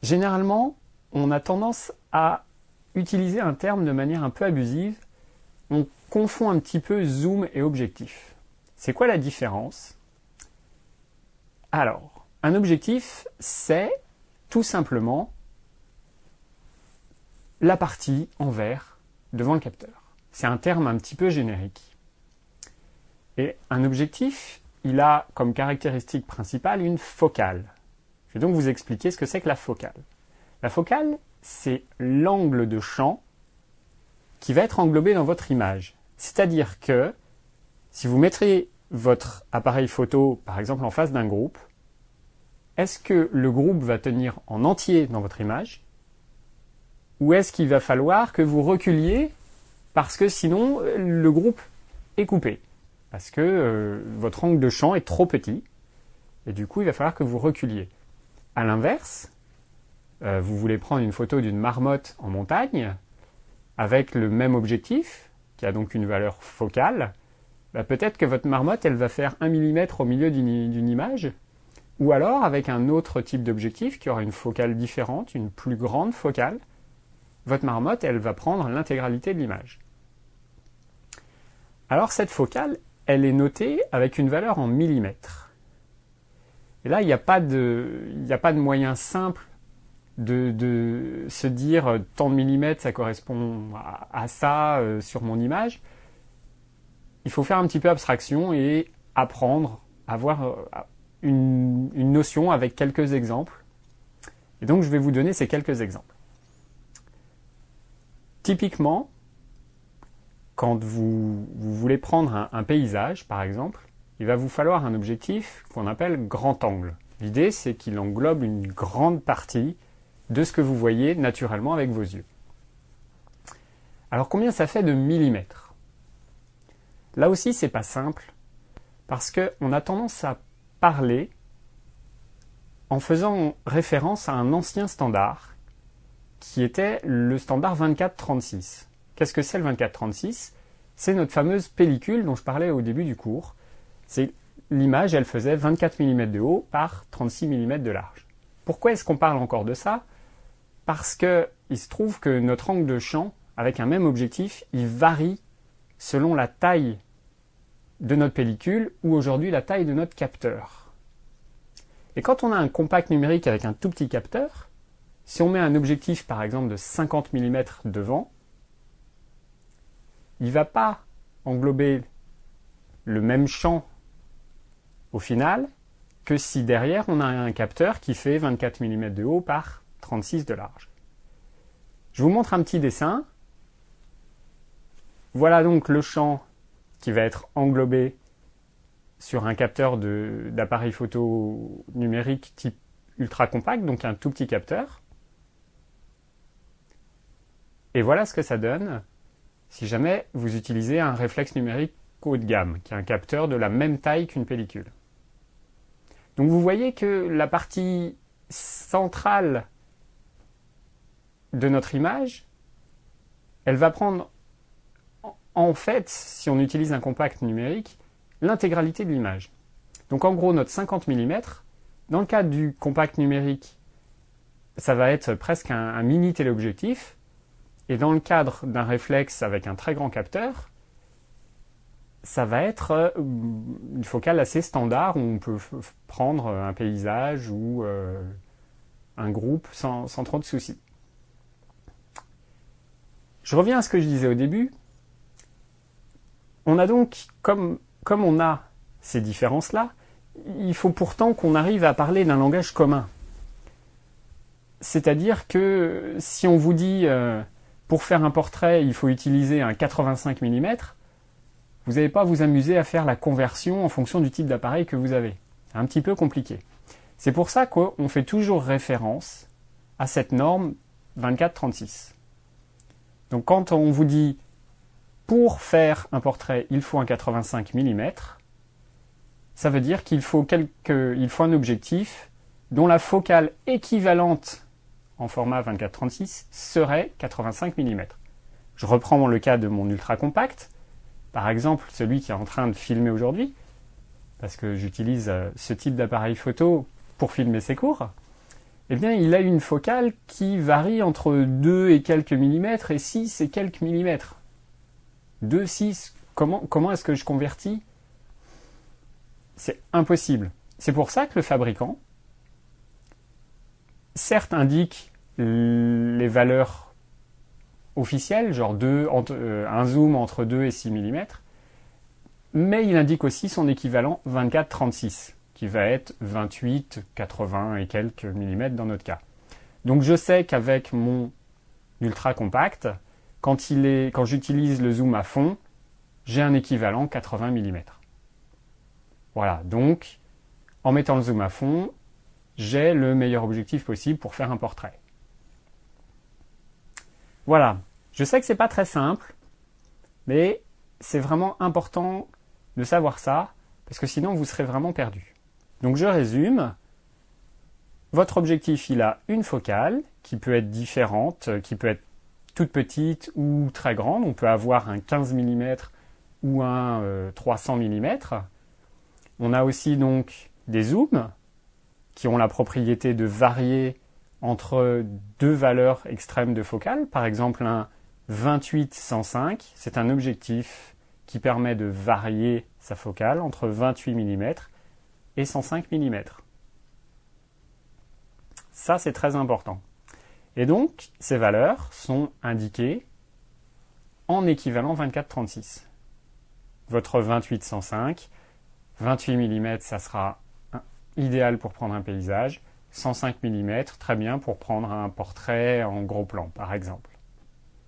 Généralement, on a tendance à utiliser un terme de manière un peu abusive. On confond un petit peu zoom et objectif. C'est quoi la différence? Alors, un objectif, c'est tout simplement la partie en vert devant le capteur. C'est un terme un petit peu générique. Et un objectif, il a comme caractéristique principale une focale. Je vais donc vous expliquer ce que c'est que la focale. La focale, c'est l'angle de champ qui va être englobé dans votre image. C'est-à-dire que si vous mettrez votre appareil photo, par exemple, en face d'un groupe, est-ce que le groupe va tenir en entier dans votre image? Ou est-ce qu'il va falloir que vous reculiez parce que sinon le groupe est coupé? Parce que votre angle de champ est trop petit et du coup il va falloir que vous reculiez. A l'inverse, vous voulez prendre une photo d'une marmotte en montagne avec le même objectif, qui a donc une valeur focale, peut-être que votre marmotte elle va faire 1 mm au milieu d'une image, ou alors avec un autre type d'objectif qui aura une focale différente, une plus grande focale, votre marmotte elle va prendre l'intégralité de l'image. Alors cette focale, elle est notée avec une valeur en millimètres. Et là, il n'y a pas de moyen simple de se dire tant de millimètres, ça correspond à ça sur mon image. Il faut faire un petit peu abstraction et apprendre, avoir une notion avec quelques exemples. Et donc, je vais vous donner ces quelques exemples. Typiquement, quand vous voulez prendre un paysage, par exemple, il va vous falloir un objectif qu'on appelle grand angle. L'idée, c'est qu'il englobe une grande partie de ce que vous voyez naturellement avec vos yeux. Alors, combien ça fait de millimètres? Là aussi, c'est pas simple, parce qu'on a tendance à parler en faisant référence à un ancien standard, qui était le standard 24-36. Qu'est-ce que c'est le 24-36? C'est notre fameuse pellicule dont je parlais au début du cours. C'est l'image, elle faisait 24 mm de haut par 36 mm de large. Pourquoi est-ce qu'on parle encore de ça? Parce qu'il se trouve que notre angle de champ, avec un même objectif, il varie selon la taille de notre pellicule ou aujourd'hui la taille de notre capteur. Et quand on a un compact numérique avec un tout petit capteur, si on met un objectif par exemple de 50 mm devant, il ne va pas englober le même champ au final que si derrière on a un capteur qui fait 24 mm de haut par 36 de large. Je vous montre un petit dessin. Voilà donc le champ qui va être englobé sur un capteur d'appareil photo numérique type ultra compact, donc un tout petit capteur. Et voilà ce que ça donne si jamais vous utilisez un réflexe numérique haut de gamme, qui est un capteur de la même taille qu'une pellicule. Donc vous voyez que la partie centrale de notre image, elle va prendre en fait, si on utilise un compact numérique, l'intégralité de l'image. Donc en gros, notre 50 mm, dans le cas du compact numérique, ça va être presque un mini téléobjectif. Et dans le cadre d'un réflexe avec un très grand capteur, ça va être une focale assez standard où on peut prendre un paysage ou un groupe sans trop de soucis. Je reviens à ce que je disais au début. On a donc, comme on a ces différences-là, il faut pourtant qu'on arrive à parler d'un langage commun. C'est-à-dire que si on vous dit pour faire un portrait, il faut utiliser un 85 mm, vous n'allez pas vous amuser à faire la conversion en fonction du type d'appareil que vous avez. C'est un petit peu compliqué. C'est pour ça qu'on fait toujours référence à cette norme 24-36. Donc quand on vous dit pour faire un portrait, il faut un 85 mm, ça veut dire qu'il faut un objectif dont la focale équivalente en format 24-36 serait 85 mm. Je reprends le cas de mon ultra compact, par exemple celui qui est en train de filmer aujourd'hui, parce que j'utilise ce type d'appareil photo pour filmer ces cours. eh bien, il a une focale qui varie entre 2 et quelques millimètres et 6 et quelques millimètres. 2, 6, comment est-ce que je convertis? C'est impossible. C'est pour ça que le fabricant, certes, indique les valeurs officielles, genre un zoom entre 2 et 6 millimètres, mais il indique aussi son équivalent 24-36, qui va être 28, 80 et quelques millimètres dans notre cas. Donc je sais qu'avec mon ultra compact, quand j'utilise le zoom à fond, j'ai un équivalent 80 mm. Voilà, donc en mettant le zoom à fond, j'ai le meilleur objectif possible pour faire un portrait. Voilà, je sais que c'est pas très simple, mais c'est vraiment important de savoir ça, parce que sinon vous serez vraiment perdu. Donc je résume, votre objectif il a une focale qui peut être différente, qui peut être toute petite ou très grande, on peut avoir un 15 mm ou un 300 mm. On a aussi donc des zooms qui ont la propriété de varier entre deux valeurs extrêmes de focale. Par exemple, un 28-105, c'est un objectif qui permet de varier sa focale entre 28 mm et 105 mm. Ça, c'est très important. Et donc, ces valeurs sont indiquées en équivalent 24-36. Votre 28-105, 28 mm, ça sera idéal pour prendre un paysage, 105 mm, très bien pour prendre un portrait en gros plan, par exemple.